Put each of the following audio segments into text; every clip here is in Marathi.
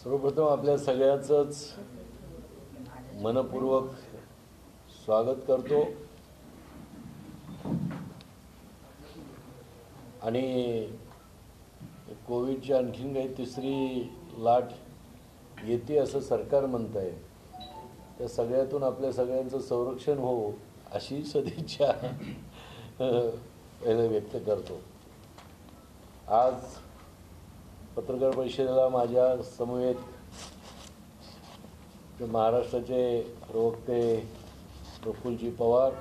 सर्वप्रथम आपल्या सगळ्यांचंच मनपूर्वक स्वागत करतो आणि कोविडची आणखीन काही तिसरी लाट येते असं सरकार म्हणत आहे. त्या सगळ्यातून आपल्या सगळ्यांचं संरक्षण हो अशी सदिच्छा पहिलं व्यक्त करतो. आज पत्रकार परिषदेला माझ्या समवेत महाराष्ट्राचे प्रवक्ते प्रफुल्लजी पवार,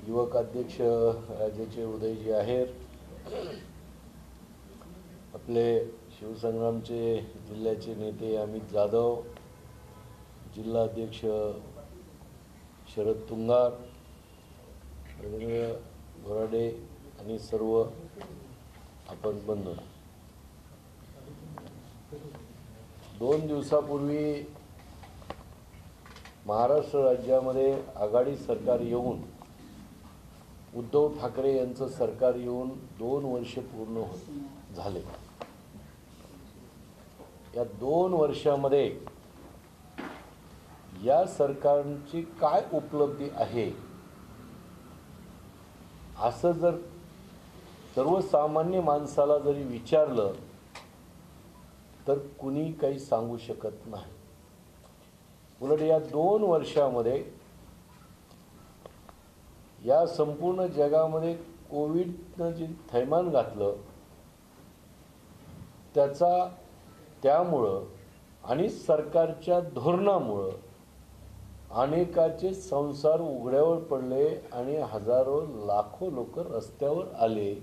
युवक अध्यक्ष राज्याचे उदयजी आहेर, आपले शिवसंग्रामचे जिल्ह्याचे नेते अमित जाधव, जिल्हा अध्यक्ष शरद तुंगार, रवींद्र बोराडे आणि सर्व आपण बंधू. 2 दिवसापूर्वी महाराष्ट्र राज्यामध्ये आघाडी सरकार येऊन उद्धव ठाकरे यांचं सरकार येऊन 2 वर्ष पूर्ण झाले. या 2 वर्षामध्ये या सरकारची काय उपलब्धी आहे असं जर सर्वसामान्य माणसाला जरी विचारलं तर कुणी काही सांगू शकत नाही. उलट या 2 वर्षामध्ये या संपूर्ण जगामध्ये कोविडनं जे थैमान घातलं त्यामुळं आणि सरकारच्या धोरणामुळं अनेकाचे संसार उघड्यावर पडले आणि हजारो लाखो लोक रस्त्यावर आले,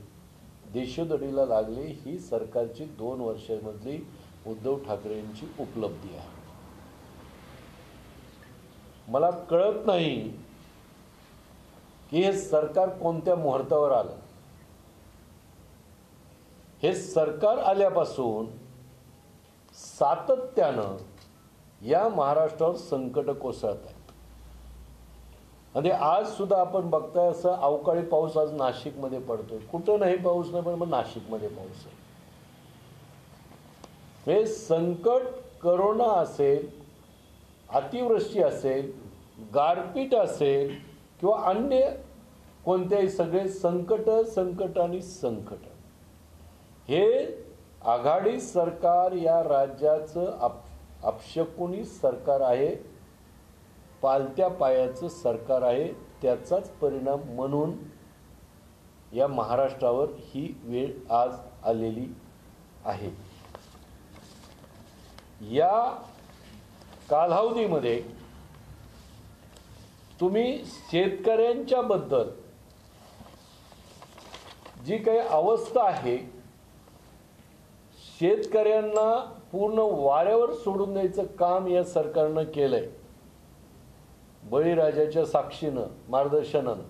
देशोधडीला लागले. ही सरकारची 2 वर्षांमधली उद्धव ठाकरेंची उपलब्धी आहे. मला कळत नाही की हे सरकार कोणत्या मुहूर्तावर आलं. हे सरकार आल्यापासून सातत्यानं या महाराष्ट्रावर संकट कोसळत आहे. आणि आज सुद्धा आपण बघताय असं अवकाळी पाऊस आज नाशिकमध्ये पडतोय. कुठं नाही पाऊस नाही, पण नाशिकमध्ये पाऊस आहे. हे संकट करोना असेल, अतिवृष्टी असेल, गारपीट असेल किंवा अन्य कोणत्याही सगळे संकट आणि संकट हे आघाडी सरकार या राज्याचं अपशकुनी सरकार आहे, पालत्या पायाचं सरकार आहे. त्याचाच परिणाम म्हणून या महाराष्ट्रावर ही वेळ आज आलेली आहे. या कालावधीमध्ये तुम्ही शेतकऱ्यांच्या बद्दल जी काही अवस्था आहे, शेतकऱ्यांना पूर्ण वाऱ्यावर सोडून द्यायचं काम या सरकारनं केलंय. बळीराजाच्या साक्षीनं, मार्गदर्शनानं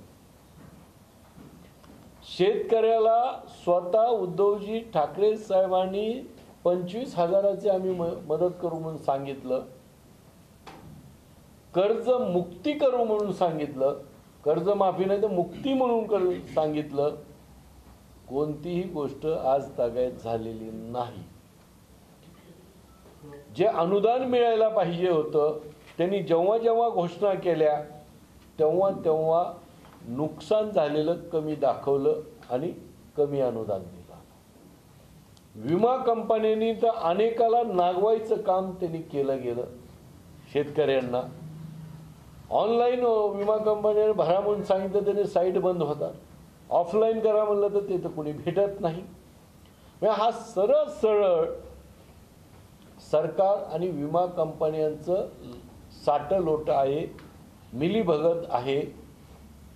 शेतकऱ्याला स्वतः उद्धवजी ठाकरे साहेबांनी 25,000ची आम्ही मदत करू म्हणून सांगितलं, कर्ज मुक्ती करू म्हणून सांगितलं, कर्ज माफी नाही तर मुक्ती म्हणून सांगितलं. कोणतीही गोष्ट आज तागायत झालेली नाही. जे अनुदान मिळायला पाहिजे होतं त्यांनी जेव्हा जेव्हा घोषणा केल्या तेव्हा नुकसान झालेलं कमी दाखवलं आणि कमी अनुदान दिलं. विमा कंपन्यांनी तर अनेकाला नागवायचं काम त्यांनी केलं गेलं. शेतकऱ्यांना ऑनलाईन विमा कंपन्यांनी भरा म्हणून सांगितलं, त्याने साईट बंद होतात. ऑफलाईन करा म्हणलं तर ते तर कोणी भेटत नाही. हा सरळ सरकार आणि विमा कंपन्यांचं साटलोट आहे, मिलीभगत आहे.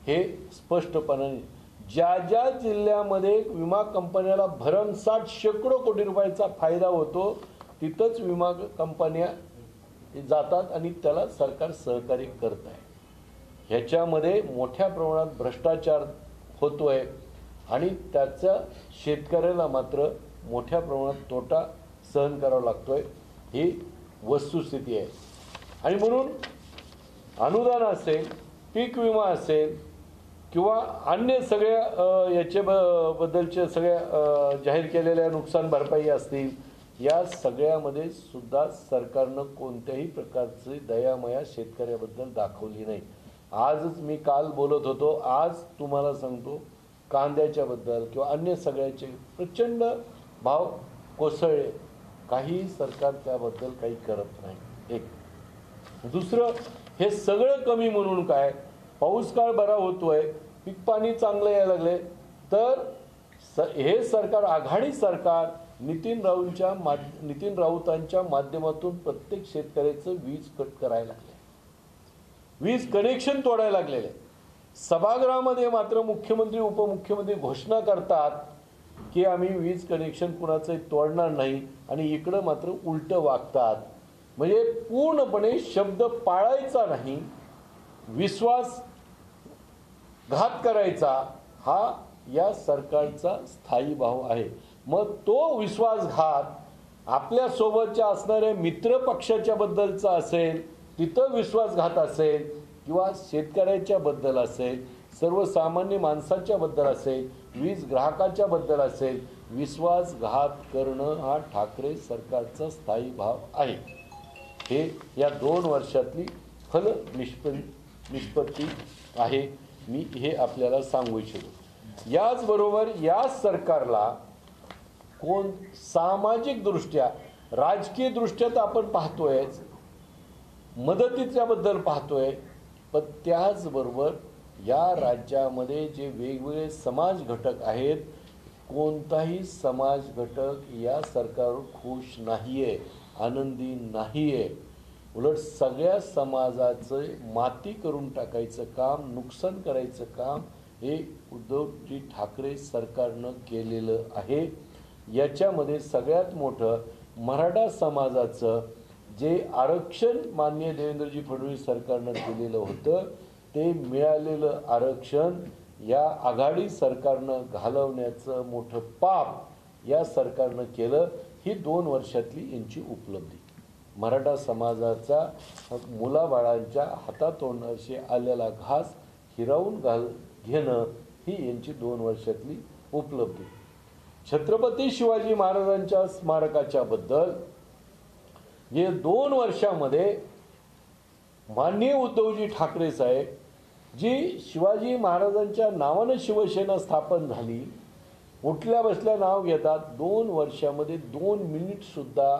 हे स्पष्टपणे ज्या जिल्ह्यामध्ये विमा कंपन्याला भरमसाठ शेकडो कोटी रुपयाचा फायदा होतो तिथंच विमा कंपन्या जातात आणि त्याला सरकार सहकार्य करत आहे. ह्याच्यामध्ये मोठ्या प्रमाणात भ्रष्टाचार होतोय आणि त्याचा शेतकऱ्याला मात्र मोठ्या प्रमाणात तोटा सहन करावा लागतोय. ही वस्तुस्थिती आहे. आणि म्हणून अनुदान असेल, पीक विमा असेल किंवा अन्य सगळ्या याच्या बद्दलच्या सगळ्या जाहीर केलेल्या नुकसान भरपाई असतील, या सगळ्यामध्ये सुद्धा सरकारनं कोणत्याही प्रकारची दयामया शेतकऱ्याबद्दल दाखवली नाही। आजच मी काल बोलत होतो, आज तुम्हाला सांगतो कांद्याच्या बद्दल किंवा अन्य सगळ्याचे प्रचंड भाव कोसळले, काही सरकार त्याबद्दल काही करत नाही। एक दुसरं, हे सगळं कमी म्हणून काय, पाऊस काळ बरा होतोय, पीक पाणी चांगलं यायला लागले, तर हे सरकार, आघाडी सरकार नितीन राऊतांच्या माध्यमातून प्रत्येक शेतकऱ्याचं वीज कट करायला लागले, वीज कनेक्शन तोडायला लागलेले। सभागृहामध्ये मात्र मुख्यमंत्री उपमुख्यमंत्री घोषणा करतात की आम्ही वीज कनेक्शन कुणाचं तोडणार नाही, आणि इकडं मात्र उलट वागतात। म्हणजे पूर्णपणे शब्द पाळायचा नाही, विश्वास घात करायचा, हा या सरकारचा स्थायी भाव आहे। मग तो विश्वासघात आपल्या सोबतच्या असणाऱ्या मित्र पक्षाच्या बद्दलचा असेल, तिथं विश्वासघात असेल, किंवा शेतकऱ्याच्या बद्दल असेल, सर्वसामान्य माणसाच्या बद्दल असेल, वीज ग्राहकाच्या बद्दल असेल, विश्वासघात करणं हा ठाकरे सरकारचा स्थायी भाव आहे। हे या 2 वर्षातली फल निष्पत्ती आहे, मी हे आपल्याला सांगू इच्छितो। याचबरोबर या सरकारला कोण सामाजिक दृष्ट्या, राजकीय दृष्ट्या तर आपण पाहतोय, मदतीच्या बद्दल पाहतोय, पण त्याचबरोबर या राज्यामध्ये जे वेगवेगळे समाज घटक आहेत, कोणताही समाज घटक या सरकारवर खुश नाहीये, आनंदी नाहीये। उलट सगळ्या समाजाचं माती करून टाकायचं काम, नुकसान करायचं काम हे उद्धवजी ठाकरे सरकारनं केलेलं आहे। याच्यामध्ये सगळ्यात मोठं मराठा समाजाचं जे आरक्षण माननीय देवेंद्रजी फडणवीस सरकारनं दिलेलं होतं, ते मिळालेलं आरक्षण या आघाडी सरकारनं घालवण्याचं मोठं पाप या सरकारनं केलं। ही 2 वर्षातली यांची उपलब्धी, मराठा समाजाचा मुलाबाळांच्या हातातोंडाशी आलेला घास हिरावून घेणं ही यांची 2 वर्षातली उपलब्धी। छत्रपती शिवाजी महाराजांच्या स्मारकाच्या बद्दल जे 2 वर्षामध्ये माननीय उद्धवजी ठाकरे साहेब, जी शिवाजी महाराजांच्या नावानं शिवसेना स्थापन झाली, उठल्या बसल्या नाव घेतात, 2 वर्षामध्ये 2 मिनिट सुद्धा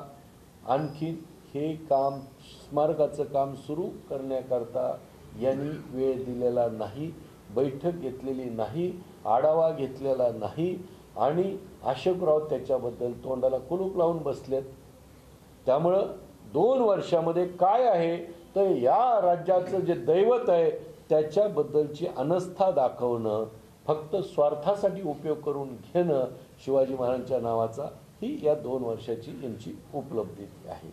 आणखी हे काम, स्मारकाचं काम सुरू करण्याकरता यांनी वेळ दिलेला नाही, बैठक घेतलेली नाही, आढावा घेतलेला नाही, आणि अशोकराव त्याच्याबद्दल तोंडाला कुलूप लावून बसलेत। त्यामुळं 2 वर्षामध्ये काय आहे तर या राज्याचं जे दैवत आहे त्याच्याबद्दलची अनास्था दाखवणं, फक्त स्वार्थासाठी उपयोग करून घेणं शिवाजी महाराजांच्या नावाचा, ही या 2 वर्षाची यांची उपलब्धी आहे।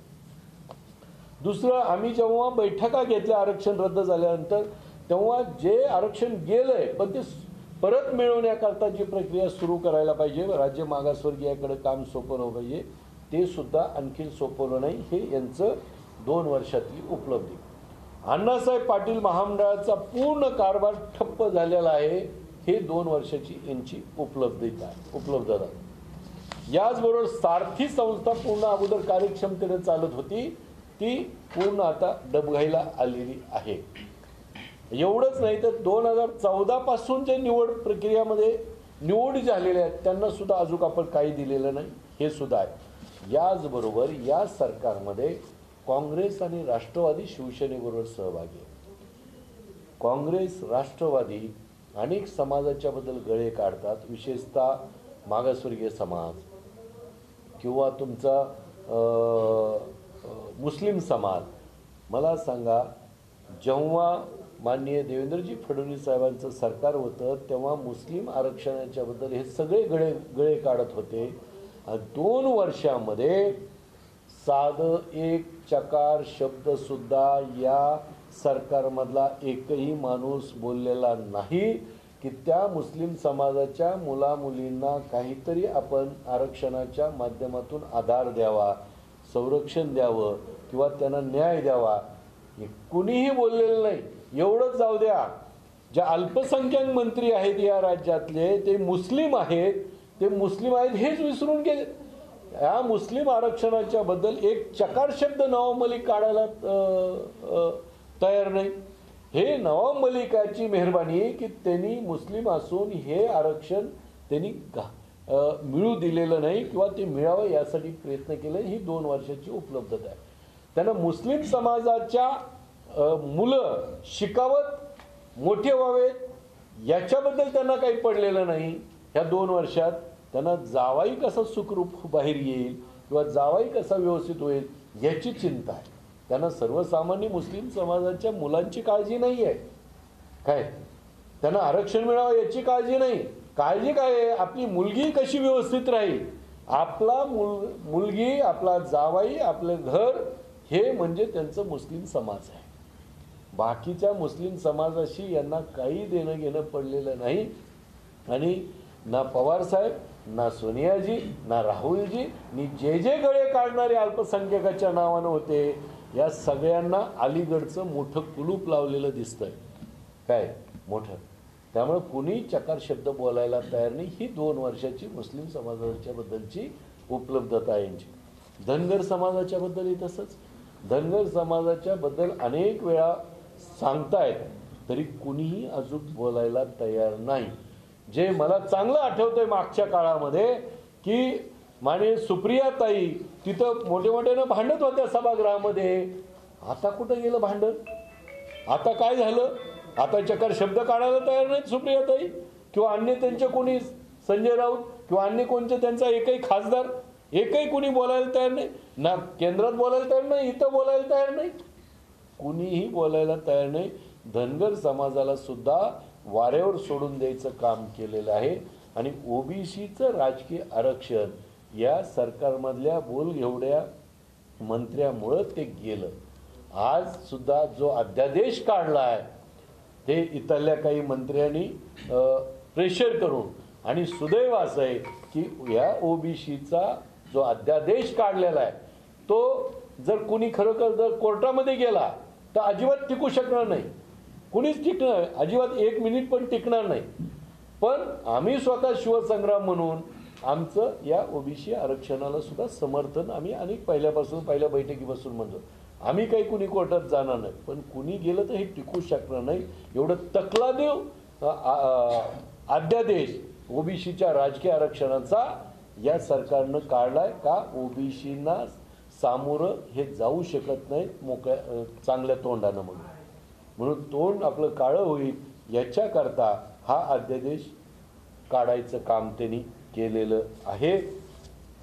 दुसरं, आम्ही जेव्हा बैठका घेतल्या आरक्षण रद्द झाल्यानंतर, तेव्हा जे आरक्षण गेलंय पण ते परत मिळवण्याकरता जी प्रक्रिया सुरू करायला पाहिजे, राज्य मागासवर्गीयाकडे काम सोपवलं पाहिजे, ते सुद्धा आणखी सोपवलं नाही। हे यांचं 2 वर्षातली उपलब्धी। अण्णासाहेब पाटील महामंडळाचा पूर्ण कारभार ठप्प झालेला आहे, हे 2 वर्षाची यांची उपलब्धता। याचबरोबर सारथी संस्था पूर्ण अगोदर कार्यक्षमतेने चालत होती, ती पूर्ण आता डबघाईला आलेली आहे। एवढंच नाही तर 2014 पासून जे निवड प्रक्रियामध्ये निवडी झालेल्या आहेत त्यांना सुद्धा अजून आपण काही दिलेलं नाही, हे सुद्धा आहे। याचबरोबर या सरकारमध्ये काँग्रेस आणि राष्ट्रवादी शिवसेनेबरोबर सहभागी आहे। काँग्रेस राष्ट्रवादी अनेक समाजाच्या बद्दल गळे काढतात, विशेषतः मागासवर्गीय समाज किंवा तुमचा मुस्लिम समाज। मला सांगा, जेव्हा माननीय देवेंद्रजी फडणवीस साहेबांचं सरकार होतं तेव्हा मुस्लिम आरक्षणाच्या बद्दल हे सगळे गळे काढत होते। 2 वर्षामध्ये साधं एक चकार शब्द सुद्धा या सरकारमधला एकही माणूस बोललेला नाही की त्या मुस्लिम समाजाच्या मुलामुलींना काहीतरी आपण आरक्षणाच्या माध्यमातून आधार द्यावा, संरक्षण द्यावं किंवा त्यांना न्याय द्यावा, हे कुणीही बोललेलं नाही। एवढंच जाऊ द्या, जे अल्पसंख्याक मंत्री आहेत या राज्यातले ते मुस्लिम आहेत, हेच विसरून गेले। या मुस्लिम आरक्षणाच्या बद्दल एक चकार शब्द नवाब मलिक काढायला तयार नाही. हे नवाब मलिकाची मेहरबानी आहे की त्यांनी मुस्लिम असून हे आरक्षण त्यांनी मिळू दिलेलं नाही किंवा ते मिळावं यासाठी प्रयत्न केले. ही 2 वर्षाची उपलब्धता आहे. त्यांना मुस्लिम समाजाच्या मुलं शिकावत मोठे व्हावेत याच्याबद्दल त्यांना काही पडलेलं नाही. ह्या 2 वर्षात त्यांना जावाई कसा सुखरूप बाहेर येईल किंवा जावाई कसा व्यवस्थित होईल याची चिंता आहे. त्यांना सर्वसामान्य मुस्लिम समाजाच्या मुलांची काळजी नाही आहे. काय त्यांना आरक्षण मिळावं याची काळजी नाही. काळजी काय आहे, आपली मुलगी कशी व्यवस्थित राहील. आपला मुलगी, आपला जावाई, आपलं घर हे म्हणजे त्यांचं मुस्लिम समाज आहे. बाकीच्या मुस्लिम समाजाशी यांना काही देणं घेणं पडलेलं नाही. आणि ना पवार साहेब, ना सोनियाजी, ना राहुलजी, नि जे गळे काढणारे अल्पसंख्याकाच्या नावानं होते, या सगळ्यांना अलीगडचं मोठं कुलूप लावलेलं दिसतंय. काय मोठं. त्यामुळे कुणी चकार शब्द बोलायला तयार नाही. ही 2 वर्षाची मुस्लिम समाजाच्या बद्दलची उपलब्धता आहे यांची. धनगर समाजाच्या बद्दलही तसंच. धनगर समाजाच्या बद्दल अनेक वेळा सांगतायत तरी कुणीही अजून बोलायला तयार नाही. जे मला चांगलं आठवतंय मागच्या काळामध्ये की माने सुप्रियाताई तिथं मोठे मोठ्यानं भांडत होत्या सभागृहामध्ये. आता कुठं गेलं भांडण. आता काय झालं. आता चकार शब्द काढायला तयार नाहीत सुप्रियाताई किंवा अन्य त्यांचे कोणी संजय राऊत किंवा अन्य कोणते त्यांचा एकही खासदार एकही कुणी बोलायला तयार नाही. ना केंद्रात बोलायला तयार नाही, इथं बोलायला तयार नाही, कुणीही बोलायला तयार नाही. धनगर समाजाला सुद्धा वाऱ्यावर सोडून द्यायचं काम केलेलं आहे. आणि ओबीसीचं राजकीय आरक्षण या सरकारमधल्या बोलघेवड्या मंत्र्यामुळं ते गेलं. आज सुद्धा जो अध्यादेश काढला आहे ते इथल्या काही मंत्र्यांनी प्रेशर करून, आणि सुदैव असं आहे की या ओबीसीचा जो अध्यादेश काढलेला आहे तो जर कुणी खरोखर जर कोर्टामध्ये गेला तर अजिबात टिकू शकणार नाही. कुणीच टिकणार अजिबात 1 मिनिट पण टिकणार नाही. पण आम्ही स्वतः शिवसंग्राम म्हणून आमचं या ओबीसी आरक्षणाला सुद्धा समर्थन आम्ही अनेक पहिल्या बैठकीपासून म्हणतो. आम्ही काही कुणी कोर्टात जाणार नाही, पण कुणी गेलं तर हे टिकू शकणार नाही. एवढं तकलादेव अध्यादेश ओबीसीच्या राजकीय आरक्षणाचा या सरकारनं काढलाय का ओबीसींना सामोरं हे जाऊ शकत नाहीत मोकळ्या चांगल्या तोंडानं. म्हणून तोंड आपलं काळं होईल याच्याकरता हा अध्यादेश काढायचं काम त्यांनी केलेलं आहे.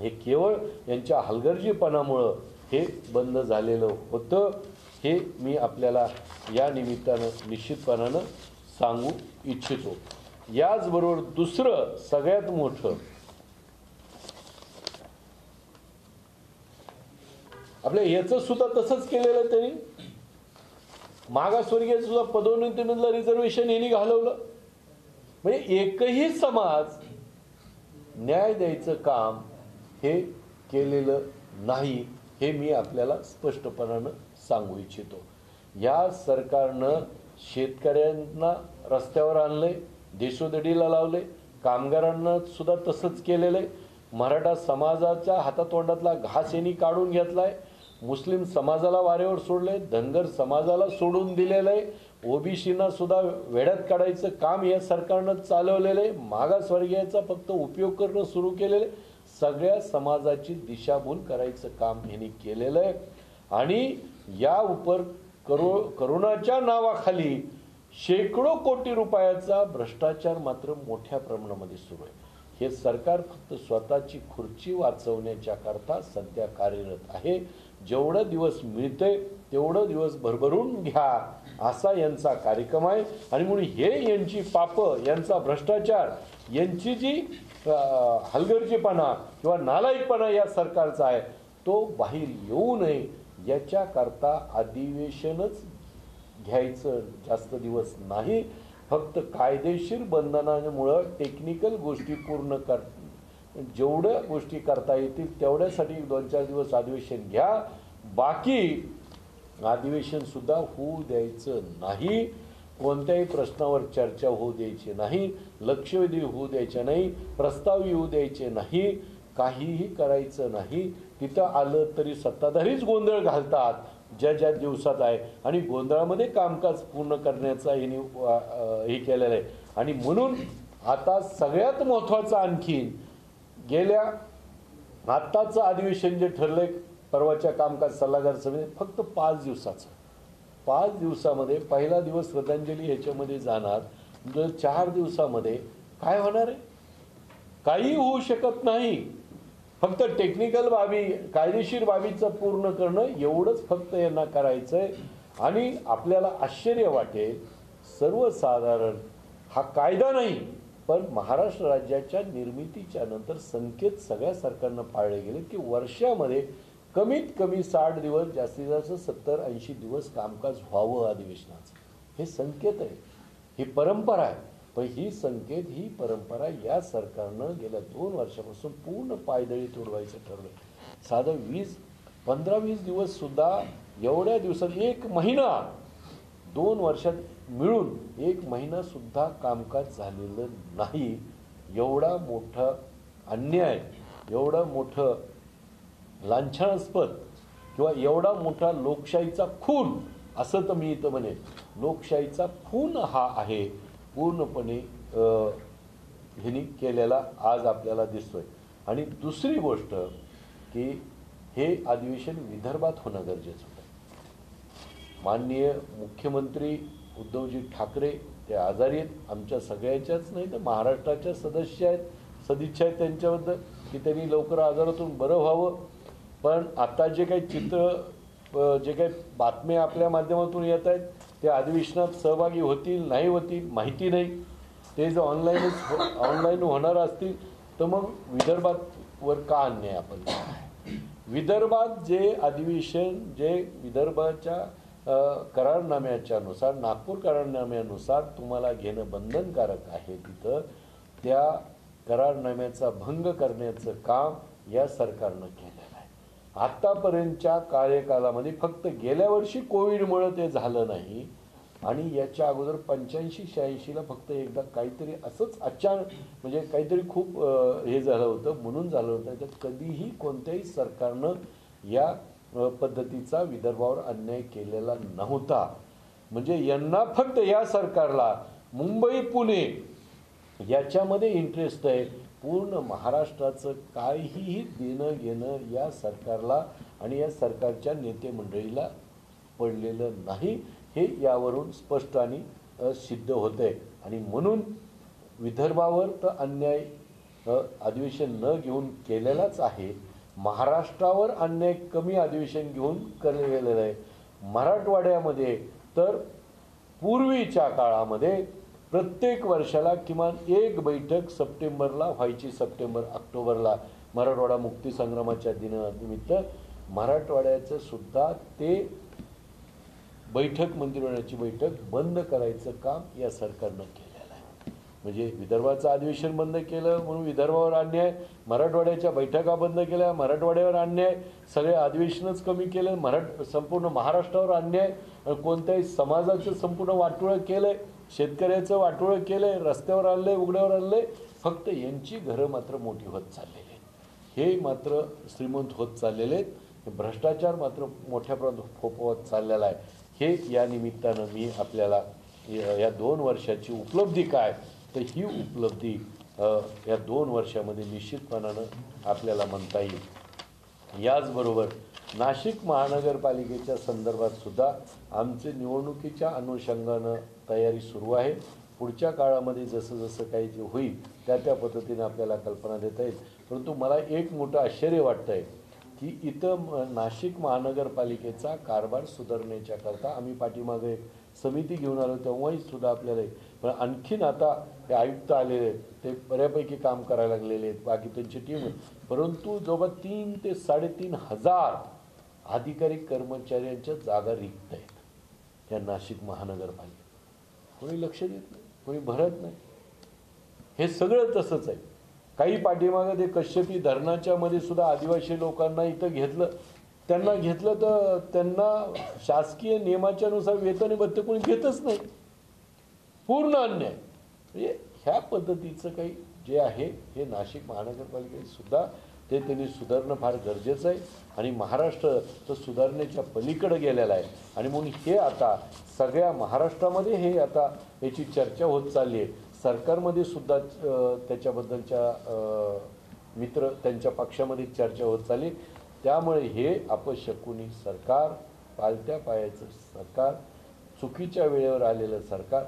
हे केवळ यांच्या हलगर्जीपणामुळं हे बंद झालेलं होतं. हे मी आपल्याला या निमित्तानं निश्चितपणानं सांगू इच्छितो. याचबरोबर दुसरं सगळ्यात मोठं आपल्या याचं सुद्धा तसंच केलेलं त्यांनी. मागासवर्गीय सुद्धा पदोन्नतीमधलं रिझर्वेशन यांनी घालवलं. म्हणजे एकही समाज न्याय द्यायचं काम हे केलेलं नाही. हे मी आपल्याला स्पष्टपणानं सांगू इच्छितो. या सरकारनं शेतकऱ्यांना रस्त्यावर आणले, देशोधडीला लावले, कामगारांना सुद्धा तसंच केलेलं आहे. मराठा समाजाच्या हातातोंडातला घास यांनी काढून घेतलाय. मुस्लिम समाजाला वाऱ्यावर सोडले, धनगर समाजाला सोडून दिलेलं आहे. ओबीसीना सुद्धा वेड्यात काढायचं काम या सरकारनं चालवलेलं आहे. मागासवर्गीयाचा फक्त उपयोग करणं सुरू केलेलं आहे. सगळ्या समाजाची दिशाभूल करायचं काम यांनी केलेलं आहे. आणि या उपर करोनाच्या नावाखाली शेकडो कोटी रुपयाचा भ्रष्टाचार मात्र मोठ्या प्रमाणामध्ये सुरू आहे. हे सरकार फक्त स्वतःची खुर्ची वाचवण्याच्या करता सध्या कार्यरत आहे. जेवढं दिवस मिळते तेवढं दिवस भरभरून घ्या असा यांचा कार्यक्रम आहे. आणि म्हणून हे यांची पापं, यांचा भ्रष्टाचार, यांची जी हलगर्जीपणा किंवा नालायकपणा या सरकारचा आहे तो बाहेर येऊ नये याच्याकरता अधिवेशनच घ्यायचं जास्त दिवस नाही. फक्त कायदेशीर बंधनामुळं टेक्निकल गोष्टी पूर्ण जेवढ्या गोष्टी करता येतील तेवढ्यासाठी 2-4 दिवस अधिवेशन घ्या. बाकी अधिवेशन सुद्धा होऊ द्यायचं नाही. कोणत्याही प्रश्नावर चर्चा होऊ द्यायची नाही, लक्षवेधी होऊ द्यायचे नाही, प्रस्ताव येऊ द्यायचे नाही. काहीही करायचं नाही. तिथं आलं तरी सत्ताधारीच गोंधळ घालतात ज्या ज्या दिवसात आहे, आणि गोंधळामध्ये कामकाज पूर्ण करण्याचा हे केलेलं आहे. आणि म्हणून आता सगळ्यात महत्त्वाचं आणखीन, गेल्या आत्ताचं अधिवेशन जे ठरलंय परवाच्या कामकाज सल्लागार समिती, फक्त 5 दिवसाचं. 5 दिवसामध्ये पहिला दिवस श्रद्धांजली ह्याच्यामध्ये जाणार. 4 दिवसामध्ये काय होणार आहे? काही होऊ शकत नाही. फक्त टेक्निकल बाबी, कायदेशीर बाबीचं पूर्ण करणं एवढंच फक्त यांना करायचंय. आणि आपल्याला आश्चर्य वाटेल, सर्वसाधारण हा कायदा नाही, पण महाराष्ट्र राज्याच्या निर्मितीच्या नंतर संकेत सगळ्या सरकारनं पाळले गेले की वर्षामध्ये कमीत कमी 60 दिवस, जास्तीत जास्त 70-80 दिवस कामकाज व्हावं अधिवेशनाचं. हे संकेत आहे, ही परंपरा आहे. पण ही परंपरा या सरकारनं गेल्या 2 वर्षापासून पूर्ण पायदळी तोडवायचं ठरलं. साधं 15-20 दिवस सुद्धा, एवढ्या दिवसात 1 महिना, 2 वर्षात मिळून 1 महिना सुद्धा कामकाज झालेलं नाही. एवढा मोठा अन्याय, एवढं मोठं लांछनास्पद किंवा एवढा मोठा लोकशाहीचा खून, असं तर मी इथं म्हणेन, लोकशाहीचा खून हा आहे पूर्णपणे ह्यांनी केलेला आज आपल्याला दिसतोय. आणि दुसरी गोष्ट की हे अधिवेशन विदर्भात होणं गरजेचं होतं. माननीय मुख्यमंत्री उद्धवजी ठाकरे ते आजारी आहेत, आमच्या सगळ्याच्याच नाही तर महाराष्ट्राच्या सदिच्छा आहेत त्यांच्याबद्दल की त्यांनी लवकर आजारातून बरं व्हावं. पण आता जे काही जे काही बातम्या आपल्या माध्यमातून येत आहेत ते अधिवेशनात सहभागी होतील नाही होतील माहिती नाही. ते जर ऑनलाईन होणार असतील तर मग विदर्भावर का अन्याय आपण? विदर्भात जे अधिवेशन, जे विदर्भाच्या करारनाम्याच्या नुसार, नागपूर करारनाम्यानुसार तुम्हाला घेणं बंधनकारक आहे, तिथं त्या करारनाम्याचा भंग करण्याचं काम या सरकारनं केलेलं आहे. आत्तापर्यंतच्या कार्यकालामध्ये फक्त गेल्या वर्षी कोविडमुळे ते झालं नाही, आणि याच्या अगोदर 85-86ला फक्त एकदा काहीतरी असंच अचानक, म्हणजे काहीतरी खूप हे झालं होतं म्हणून झालं होतं. तर कधीही कोणत्याही सरकारनं या पद्धतीचा विदर्भावर अन्याय केलेला नव्हता. म्हणजे यांना फक्त या सरकारला मुंबई पुणे याच्यामध्ये इंटरेस्ट आहे. पूर्ण महाराष्ट्राचं काहीही देणं घेणं या सरकारला आणि या सरकारच्या नेते मंडळीला पडलेलं नाही, हे यावरून स्पष्ट आणि सिद्ध होतंय. आणि म्हणून विदर्भावर तर अन्याय अधिवेशन न घेऊन केलेलाच आहे. महाराष्ट्रावर अन्याय कमी अधिवेशन घेऊन केलेलं आहे. मराठवाड्यामध्ये तर पूर्वीच्या काळामध्ये प्रत्येक वर्षाला किमान 1 बैठक सप्टेंबरला व्हायची, सप्टेंबर-ऑक्टोबरला मराठवाडा मुक्तीसंग्रामाच्या दिनानिमित्त. मराठवाड्याचं सुद्धा ते बैठक, मंत्रिमंडळाची बैठक बंद करायचं काम या सरकारनं केलेलं आहे. म्हणजे विदर्भाचं अधिवेशन बंद केलं म्हणून विदर्भावर अन्याय, मराठवाड्याच्या बैठका बंद केल्या मराठवाड्यावर अन्याय, सगळे अधिवेशनच कमी केलं, संपूर्ण महाराष्ट्रावर अन्याय, कोणत्याही समाजाचं संपूर्ण वाटोळं केलंय, शेतकऱ्याचं वाटोळं केलंय, रस्त्यावर आणलंय, उघड्यावर आणलंय. फक्त यांची घरं मात्र मोठी होत चाललेली आहेत, हे मात्र श्रीमंत होत चाललेले आहेत. भ्रष्टाचार मात्र मोठ्या प्रमाणात फोपवत चाललेला आहे. हे या निमित्तानं मी आपल्याला या 2 वर्षाची उपलब्धी काय, तर ही उपलब्धी या 2 वर्षामध्ये निश्चितपणानं आपल्याला म्हणता येईल. याचबरोबर नाशिक महानगरपालिकेच्या संदर्भात सुद्धा आमचे निवडणुकीच्या अनुषंगानं तयारी सुरू आहे. पुढच्या काळामध्ये जसं जसं काही जे होईल त्या पद्धतीने आपल्याला कल्पना देता येईल. परंतु मला एक मोठं आश्चर्य वाटतं आहे की इथं नाशिक महानगरपालिकेचा कारभार सुधारण्याच्या करता आम्ही पाठीमागे एक समिती घेऊन आलो, तेव्हाही सुद्धा आपल्याला, पण आणखीन आता ते आयुक्त आलेले आहेत, ते बऱ्यापैकी काम करायला लागलेले आहेत, बाकी त्यांची टीम. परंतु जवळ 3 ते 3.5 हजार अधिकारी कर्मचाऱ्यांच्या जागा रिक्त आहेत या नाशिक महानगरपालिकेत. कोणी लक्ष देत नाही, कोणी भरत नाही. हे सगळं तसंच आहे. काही पाठीमागं ते कश्यपी धरणाच्या मध्ये सुद्धा आदिवासी लोकांना इथं घेतलं, त्यांना घेतलं तर त्यांना शासकीय नियमाच्या नुसार वेतन भत्ते कोणी घेतच नाही. पूर्ण अन्याय. म्हणजे ह्या पद्धतीचं काही जे आहे हे नाशिक महानगरपालिकेत सुद्धा ते त्यांनी सुधारणं फार गरजेचं आहे आणि महाराष्ट्र तर सुधारणेच्या पलीकडे गेलेला आहे. आणि म्हणून हे आता सगळ्या महाराष्ट्रामध्ये हे आता याची चर्चा होत चालली आहे. सरकारमध्ये सुद्धा त्याच्याबद्दलच्या मित्र त्यांच्या पक्षामध्ये चर्चा होत चालली. त्यामुळे हे अपशकुनी सरकार, पालत्या पायाचं सरकार, चुकीच्या वेळेवर आलेलं सरकार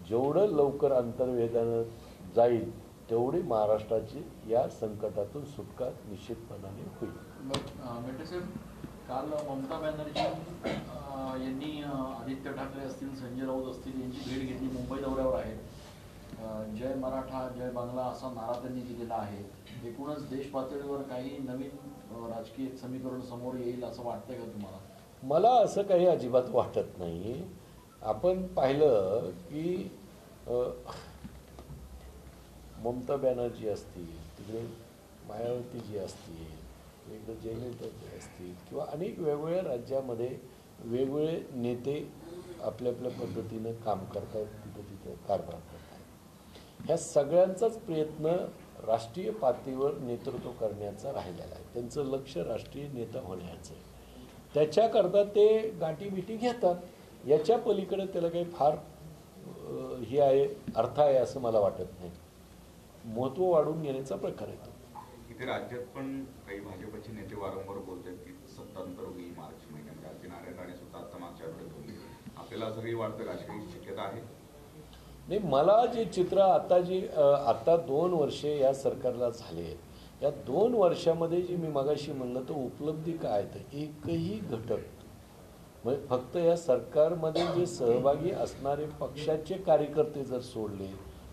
जेवढं लवकर अंतर्वेदानं जाईल तेवढी महाराष्ट्राची या संकटातून सुटका निश्चितपणाने होईल. मेटे साहेब, काल ममता बॅनर्जी यांनी आदित्य ठाकरे असतील, संजय राऊत असतील यांची भेट घेतली. मुंबई दौऱ्यावर आहेत. जय मराठा जय बांगला असा नारा त्यांनी दिलेला आहे. एकूणच देश पातळीवर काही नवीन राजकीय समीकरण समोर येईल असं वाटतंय का तुम्हाला? मला असं काही अजिबात वाटत नाही. आपण पाहिलं की ममता बॅनर्जी असतील, तिकडे मायावतीजी असतील, इकडे जयललिताजी असतील किंवा अनेक वेगवेगळ्या राज्यामध्ये वेगवेगळे नेते आपल्या आपल्या पद्धतीनं काम करतात, तिथं कारभार करतात. ह्या सगळ्यांचाच प्रयत्न राष्ट्रीय पातळीवर नेतृत्व करण्याचा राहिलेला आहे. त्यांचं लक्ष राष्ट्रीय नेता होण्याचं आहे. त्याच्याकरता ते गाठीबिटी घेतात. याच्या पलीकडे त्याला काही फार हे आहे, अर्थ आहे असं मला वाटत नाही. महत्त्व वाढून घेण्याचा प्रकार आहे तो. इथे राज्यात पण काही भाजपचे नेते वारंवार बोलतात की सत्तांतर होईल मार्च महिन्यात. आरती नारायण राणे सुद्धा आता मागच्या आठवड्यात बोलले. आपल्याला असं काही वाटतं का, अशी काही शक्यता आहे? नाही, मला जे चित्र आता 2 वर्षे या सरकारला झाले आहेत, या 2 वर्षामध्ये जी मी मगाशी म्हणलं तर उपलब्धी काय, तर एकही घटक म्हणजे फक्त या सरकारमध्ये जे सहभागी असणारे पक्षाचे कार्यकर्ते जर सोडले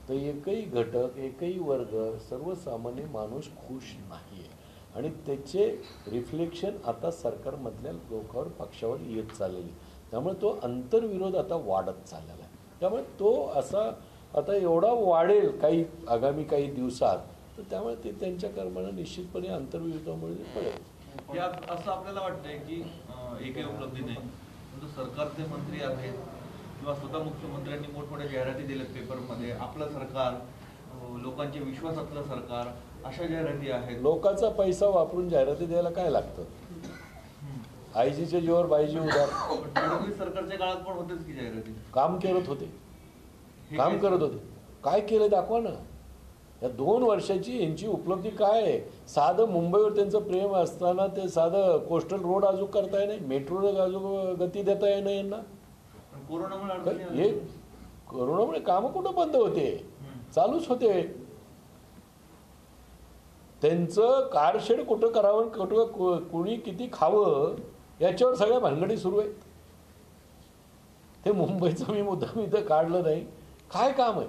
तर एकही घटक, एकही वर्ग, सर्वसामान्य माणूस खुश नाही आहे. आणि त्याचे रिफ्लेक्शन आता सरकारमधल्या लोकांवर, पक्षावर येत चाललेली. त्यामुळे तो आंतरविरोध आता वाढत चाललेला आहे. त्यामुळे तो असा आता एवढा वाढेल आगामी काही दिवसात, तर त्यामुळे ते त्यांच्या कर्मानं निश्चितपणे आंतरविरोधामुळे पडेल. असं आपल्याला वाटतंय की एकही उपलब्धी नाही, परंतु सरकारचे मंत्री आहेत किंवा स्वतः मुख्यमंत्र्यांनी मोठमोठ्या जाहिराती दिल्यात पेपरमध्ये, आपलं सरकार, लोकांच्या विश्वासातलं सरकार, अशा जाहिराती आहेत. लोकांचा पैसा वापरून जाहिराती द्यायला काय लागतं? आईजीच्या जीवावर बाईजी उदार. फडणवीस सरकारच्या काळात पण होतेच की जाहिराती. काम करत होते. काय केलं दाखवा ना. या 2 वर्षाची यांची उपलब्धी काय आहे? साधं मुंबईवर त्यांचं प्रेम असताना ते साधं कोस्टल रोड अजून करता नाही, मेट्रो अजून गती देता येणं यांना. कोरोनामुळे कामं कुठं बंद होते? चालूच होते. त्यांचं कारशेड कुठं करावं, कुठं कुणी किती खावं, याच्यावर सगळ्या भानगडी सुरू आहेत. ते मुंबईचं मी मुद्दाम इथं काढलं नाही. काय काम आहे?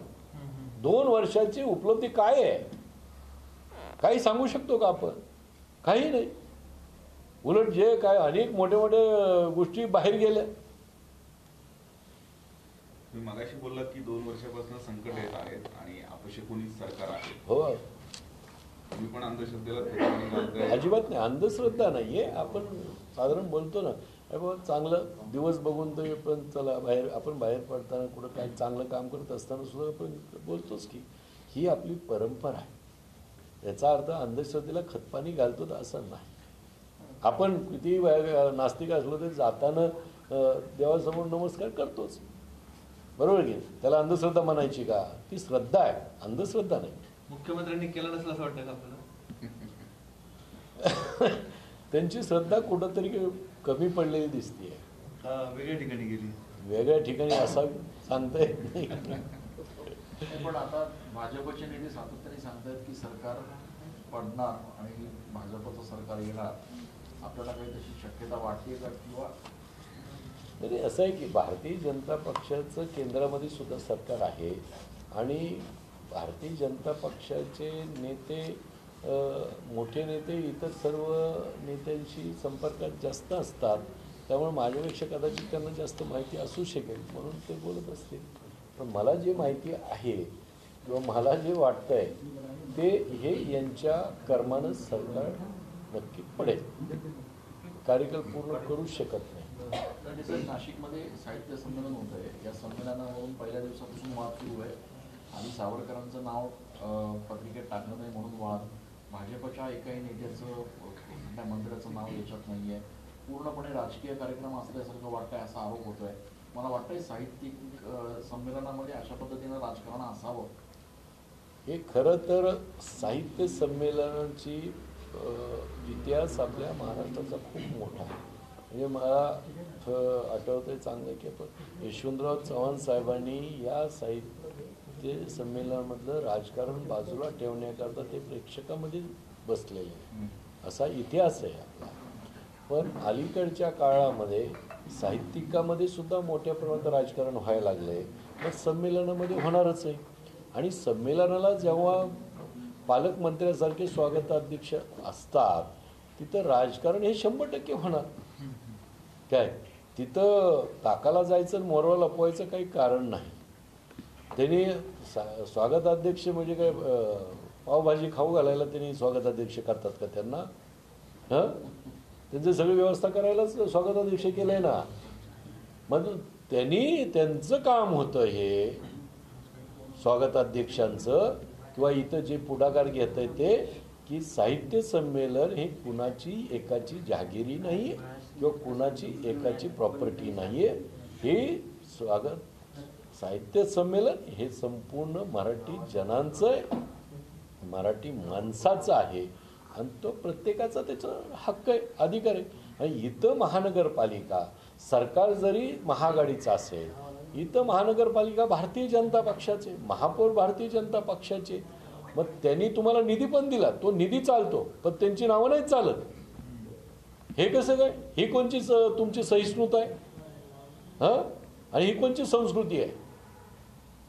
2 वर्षाची उपलब्धी काय आहे? काही सांगू शकतो का आपण? काही नाही. उलट जे काय अनेक मोठे मोठे गोष्टी बाहेर गेल्या. तुम्ही मगाशी बोललात की 2 वर्षापासून संकट येत आहेत आणि अपशकुनी सरकार आहे. हो, तुम्ही पण अंधश्रद्धेला अजिबात नाही. अंधश्रद्धा नाहीये. आपण साधारण बोलतो ना, चांगलं दिवस बघून तर पण चला आपण बाहेर पडताना कुठं काय चांगलं काम करत असताना सुद्धा आपण बोलतोच की ही आपली परंपरा आहे. याचा अर्थ अंधश्रद्धेला खतपाणी घालतो तर असं नाही. आपण किती नास्तिक असलो तरी जाताना देवासमोर नमस्कार करतोच, बरोबर की? त्याला अंधश्रद्धा म्हणायची का? ती श्रद्धा आहे, अंधश्रद्धा नाही. मुख्यमंत्र्यांनी केलं नसलं असं वाटतं का आपल्याला? त्यांची श्रद्धा कुठंतरी कमी पडलेली दिसते. वेगळ्या ठिकाणी गेली. वेगळ्या ठिकाणी असा सांगता येत नाही. पण आता भाजपचे नेते सातत्याने सांगतायत की सरकार पडणार आणि भाजपचं सरकार येणार. आपल्याला काही तशी शक्यता वाटते का? किंवा तरी असं आहे की भारतीय जनता पक्षाचं केंद्रामध्ये सुद्धा सरकार आहे आणि भारतीय जनता पक्षाचे नेते, मोठे नेते इतर सर्व नेत्यांशी संपर्कात जास्त असतात. त्यामुळे माझ्यापेक्षा कदाचित त्यांना जास्त माहिती असू शकेल म्हणून ते बोलत असतील. पण मला जे माहिती आहे किंवा मला जे वाटतंय ते हे यांच्या कर्मानं सरकार नक्की पडेल. कार्यकाल पूर्ण करू शकत नाही. नाशिकमध्ये साहित्य संमेलन होत आहे. या संमेलनावरून पहिल्या दिवसापासून वाद सुरू आहे आणि सावरकरांचं नाव पत्रिकेत टाकलं नाही म्हणून वाद. भाजपच्या एकाही नेत्याचं त्या मंत्र्याचं नाव याच्यात नाही आहे, पूर्णपणे राजकीय कार्यक्रम असल्यासारखं वाटतंय असा आरोप होतोय. मला वाटतंय साहित्यिक संमेलनामध्ये अशा पद्धतीनं राजकारण असावं. हे खरं तर साहित्य संमेलनाची इतिहास आपल्या महाराष्ट्राचा खूप मोठा आहे. म्हणजे मला आठवतंय चांगलं की आपण यशवंतराव चव्हाण साहेबांनी या साहित्य संमेलनामधलं राजकारण बाजूला ठेवण्याकरता ते प्रेक्षकामध्ये बसलेले आहे, असा इतिहास आहे आपला. पण अलीकडच्या काळामध्ये साहित्यिकामध्ये सुद्धा मोठ्या प्रमाणात राजकारण व्हायला लागलं आहे. मग संमेलनामध्ये होणारच आहे. आणि संमेलनाला जेव्हा पालकमंत्र्यासारखे स्वागताध्यक्ष असतात तिथं राजकारण हे 100% होणार. काय तिथं ताकाला जायचं मोरवा लपवायचं काही कारण नाही. त्यांनी स्वागताध्यक्ष म्हणजे काय पावभाजी खाऊ घालायला त्यांनी स्वागताध्यक्ष करतात का त्यांना? हां, त्यांची सगळी व्यवस्था करायलाच स्वागताध्यक्ष केलंय ना. मग त्यांचं काम होतं हे स्वागताध्यक्षांचं किंवा इथं जे पुढाकार घेत आहे ते की साहित्य संमेलन हे कुणाची एकाची जहागिरी नाही आहे किंवा कुणाची एकाची प्रॉपर्टी नाही आहे. हे साहित्य संमेलन हे संपूर्ण मराठी जनांचं आहे, मराठी माणसाचं आहे आणि तो प्रत्येकाचा त्याचा हक्क आहे, अधिकार आहे. आणि इथं महानगरपालिका सरकार जरी महाआघाडीचं असेल, इथं महानगरपालिका भारतीय जनता पक्षाचे, महापौर भारतीय जनता पक्षाचे. मग त्यांनी तुम्हाला निधी पण दिला, तो निधी चालतो, पण त्यांची नावं नाही चालत. हे कसं काय? ही कोणची तुमची सहिष्णुता आहे? हां, आणि ही कोणची संस्कृती आहे?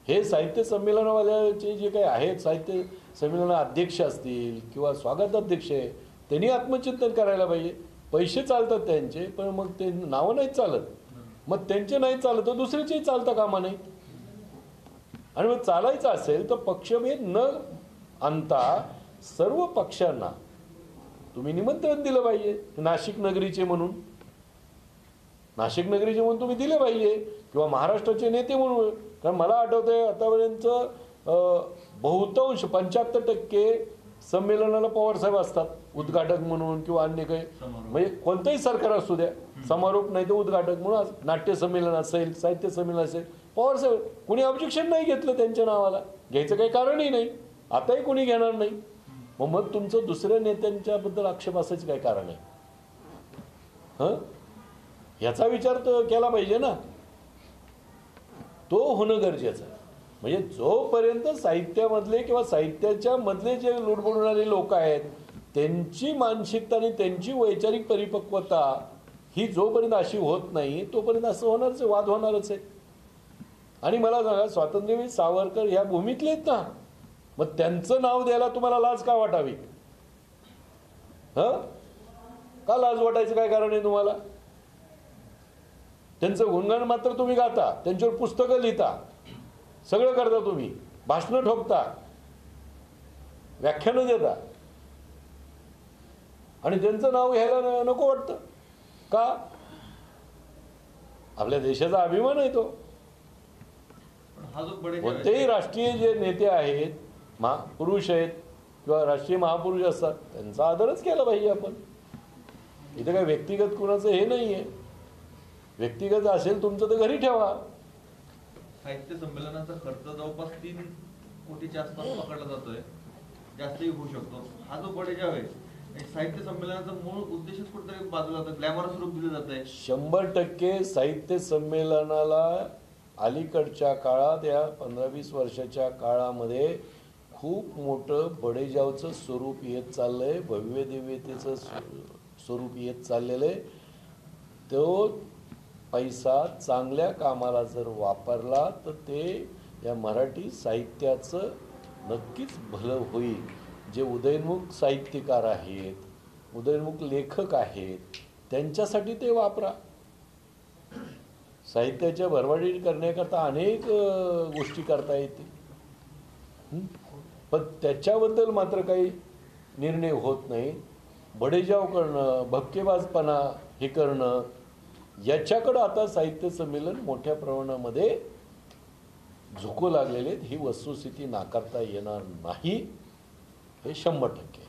हे साहित्य संमेलनावाल्याचे जे काही आहेत, साहित्य संमेलना अध्यक्ष असतील किंवा स्वागताध्यक्ष आहे, त्यांनी आत्मचिंतन करायला पाहिजे. पैसे चालतात त्यांचे, पण मग ते नावं नाही चालत. मग त्यांचे नाही चालत तर दुसऱ्याचेही चालता कामा नाही. आणि मग चालायचं असेल तर पक्षभेद न आणता सर्व पक्षांना तुम्ही निमंत्रण दिलं पाहिजे. नाशिक नगरीचे म्हणून तुम्ही दिले पाहिजे किंवा महाराष्ट्राचे नेते म्हणून. कारण मला आठवतंय आतापर्यंत बहुतांश 75% संमेलनाला पवारसाहेब असतात उद्घाटक म्हणून किंवा अन्य काही, म्हणजे कोणतंही सरकार असू द्या, समारोप नाही तर उद्घाटक म्हणून. नाट्य संमेलन असेल, साहित्य संमेलन असेल, पवारसाहेब. कुणी ऑब्जेक्शन नाही घेतलं त्यांच्या नावाला, घ्यायचं काही कारणही नाही, आताही कोणी घेणार नाही. मग तुमचं दुसऱ्या नेत्यांच्याबद्दल आक्षेप असायचं काय कारण आहे? हं, ह्याचा विचार तर केला पाहिजे ना. तो होणं गरजेचं आहे. म्हणजे जोपर्यंत साहित्यामधले किंवा साहित्याच्या मधले जे लुडबुडणारे लोक आहेत त्यांची मानसिकता आणि त्यांची वैचारिक परिपक्वता ही जोपर्यंत अशी होत नाही तोपर्यंत असं होणारच आहे, वाद होणारच आहे. आणि मला सांगा, स्वातंत्र्यवीर सावरकर ह्या भूमीतले आहेत ना, मग त्यांचं नाव द्यायला तुम्हाला लाज का वाटावी? हं, का लाज वाटायचं काय कारण आहे तुम्हाला? त्यांचं गुणगान मात्र तुम्ही गाता, त्यांच्यावर पुस्तकं लिहिता, सगळं करता, तुम्ही भाषणं ठोकता, व्याख्यानं देता, आणि त्यांचं नाव घ्यायला नको वाटतं का? आपल्या देशाचा अभिमान आहे तो. कोणतेही राष्ट्रीय जे नेते आहेत, पुरुष आहेत किंवा राष्ट्रीय महापुरुष असतात, त्यांचा आदरच केला पाहिजे आपण. इथे काय व्यक्तिगत कुणाचं हे नाहीये. व्यक्तिगत असेल तुमचं तर घरी ठेवा. साहित्य संमेलनाचा खर्च जवळपास 3 कोटीच्या आसपास पकडला जातोय, जास्तही होऊ शकतो. हा जो बडेजाव आहे, साहित्य संमेलनाचा मूळ उद्देशच कुठेतरी बाजूला जातो, ग्लॅमरस रूप दिलं जात आहे. 100% साहित्य संमेलनाला अलीकडच्या काळात या 15-20 वर्षाच्या काळामध्ये खूप मोठं बडेजावचं स्वरूप येत चाललंय, भव्य दिव्यतेचं स्वरूप येत चाललेलं आहे. तो पैसा चांगल्या कामाला जर वापरला तर ते या मराठी साहित्याचं नक्कीच भलं होईल. जे उदयनमुख साहित्यकार आहेत, उदयनमुख लेखक आहेत, त्यांच्यासाठी ते वापरा. साहित्याच्या भरभराटी करण्याकरता अनेक गोष्टी करता येतील, पण त्याच्याबद्दल मात्र काही निर्णय होत नाही. बडेजाव करणं, भपकेबाजपणा हे करणं, याच्याकडं आता साहित्य संमेलन मोठ्या प्रमाणामध्ये झुकू लागलेले आहेत. ही वस्तुस्थिती नाकारता येणार नाही, हे 100%